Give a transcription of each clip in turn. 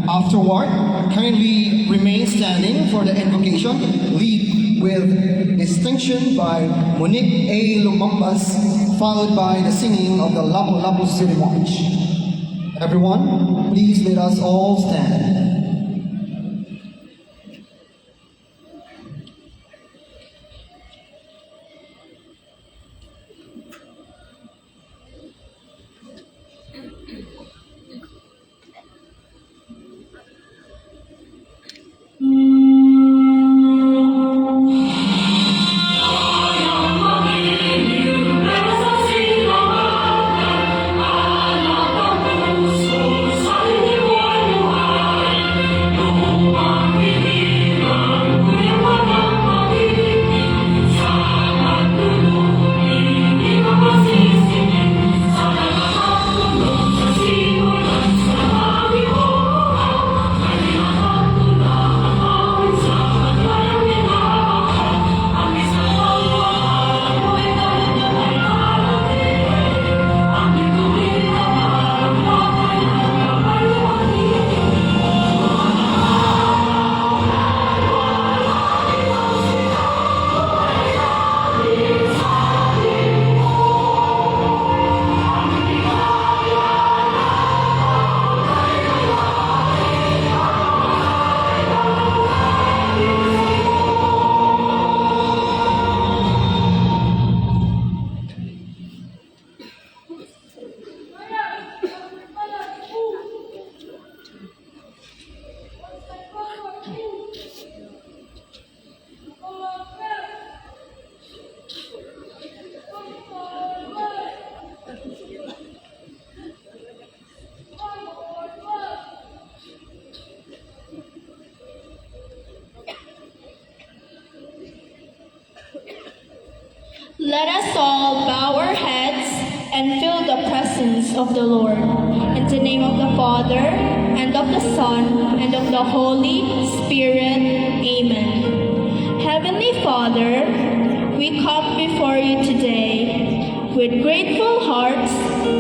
Afterward, kindly remain standing for the invocation, lead with distinction by Monique A. Lumambas, followed by the singing of the Lapu-Lapu City March. Everyone, please let us all stand. Let us all bow our heads and feel the presence of the Lord. In the name of the Father, and of the Son, and of the Holy Spirit. Amen. Heavenly Father, we come before you today with grateful hearts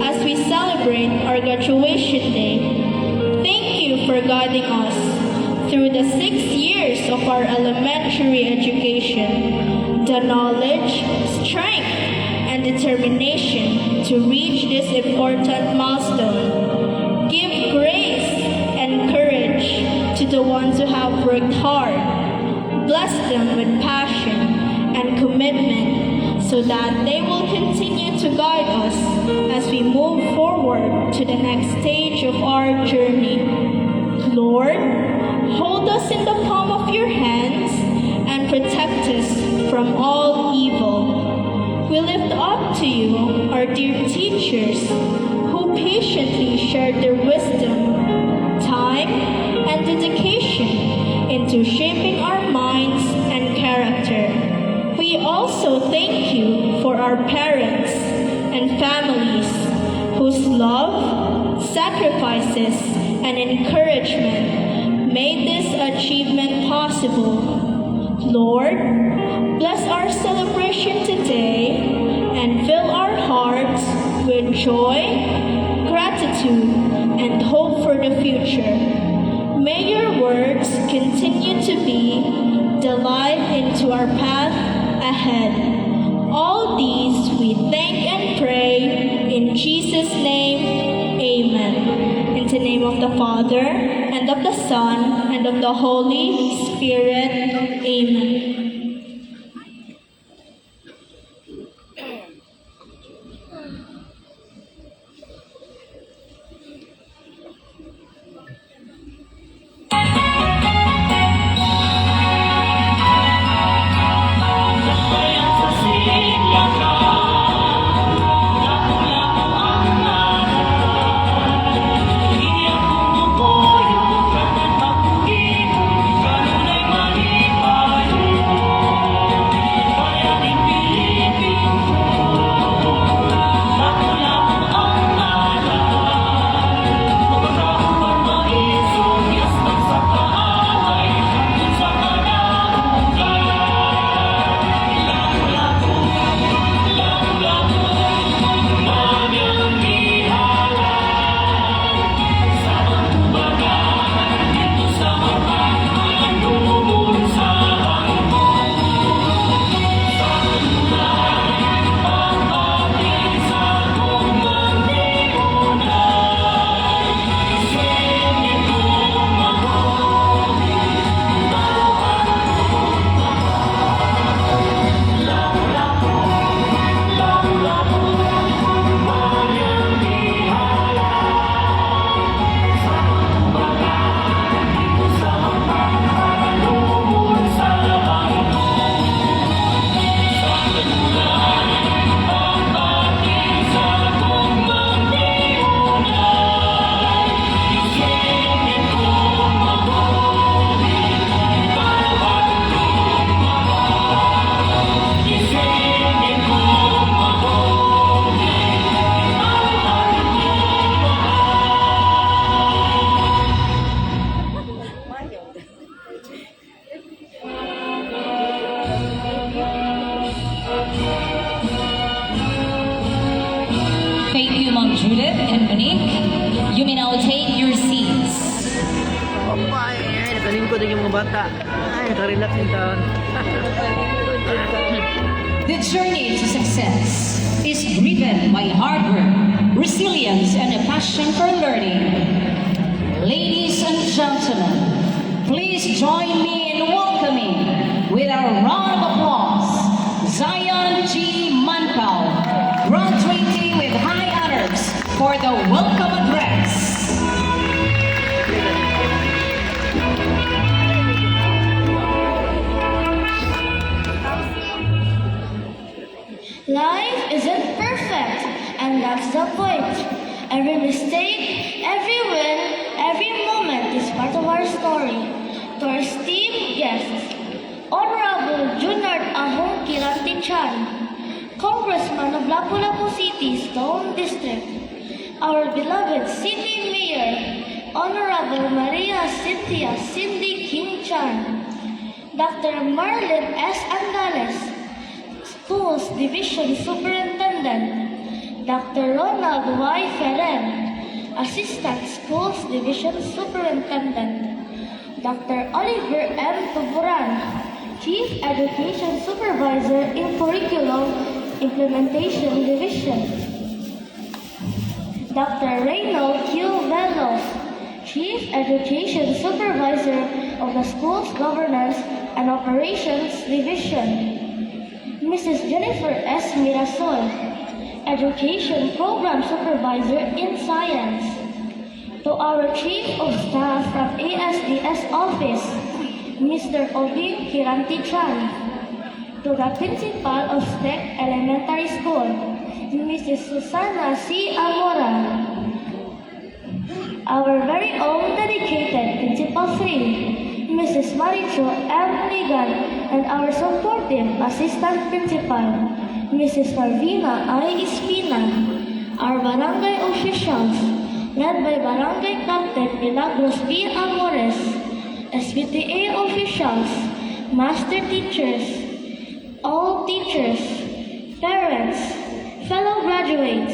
as we celebrate our graduation day. Thank you for guiding us through the 6 years of our elementary education, the knowledge, strength, and determination to reach this important milestone. Give grace and courage to the ones who have worked hard. Bless them with passion and commitment so that they will continue to guide us as we move forward to the next stage of our journey. Lord, hold us in the palm of your hands and protect us from all evil. We lift up to you our dear teachers who patiently shared their wisdom, time, and dedication into shaping our minds and character. We also thank you for our parents and families whose love, sacrifices, and encouragement made this achievement possible. Lord, bless our celebration today and fill our hearts with joy, gratitude, and hope for the future. May your words continue to be the light into our path ahead. All these we thank and pray in Jesus' name. Amen. In the name of the Father, and of the Son, and of the Holy Spirit. Amen. Kanunay malipay Opay! Ay, nakalingkod yung mga bata. Ay, nakarelax yung taon. The journey to success is driven by hard work, resilience, and a passion for learning. Ladies and gentlemen, please join me in welcoming, with a round of applause, Zion G. Mancao, graduating with high honors for the welcome address. Life isn't perfect, and that's the point. Every mistake, every win, every moment is part of our story. To our esteemed guests, Honorable Junard Ahong Kiranti Chan, Congressman of Lapu-Lapu City, Stone District, our beloved City Mayor, Honorable Maria Cynthia Cindy Kim Chan, Dr. Marlene S. Andales, Schools Division Superintendent, Dr. Ronald Y. Ferrer, Assistant Schools Division Superintendent, Dr. Oliver M. Tuburan, Chief Education Supervisor in Curriculum Implementation Division, Dr. Reynold Q. Velos, Chief Education Supervisor of the Schools Governance and Operations Division, Mrs. Jennifer S. Mirasol, Education Program Supervisor in Science. To our Chief of Staff from ASDS Office, Mr. Obin Kiranti Chan. To the Principal of STEC Elementary School, Mrs. Susana C. Amora. Our very own dedicated Principal 3, Mrs. Maricho M. Ligan, and our supportive Assistant Principal, Mrs. Marvina I. Espina, our barangay officials, led by Barangay Captain Milagros B. Amores, SPTA officials, master teachers, all teachers, parents, fellow graduates,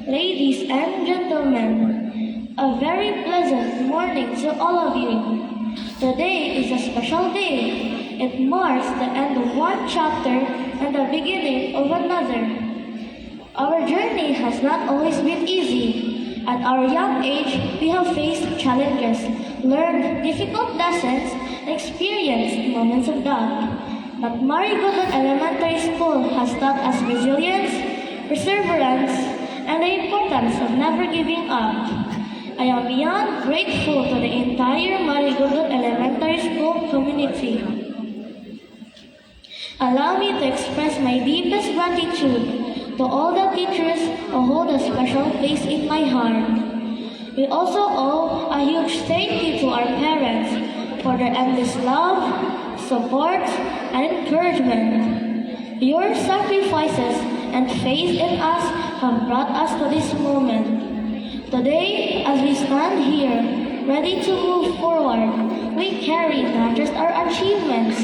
ladies and gentlemen, a very pleasant morning to all of you. Today is a special day. It marks the end of one chapter and the beginning of another. Our journey has not always been easy. At our young age, we have faced challenges, learned difficult lessons, and experienced moments of doubt. But Marigoldon Elementary School has taught us resilience, perseverance, and the importance of never giving up. I am beyond grateful to the entire Marigoldon Elementary School community. Allow me to express my deepest gratitude to all the teachers who hold a special place in my heart. We also owe a huge thank you to our parents for their endless love, support, and encouragement. Your sacrifices and faith in us have brought us to this moment. Today, as we stand here, ready to move forward, we carry not just our achievements,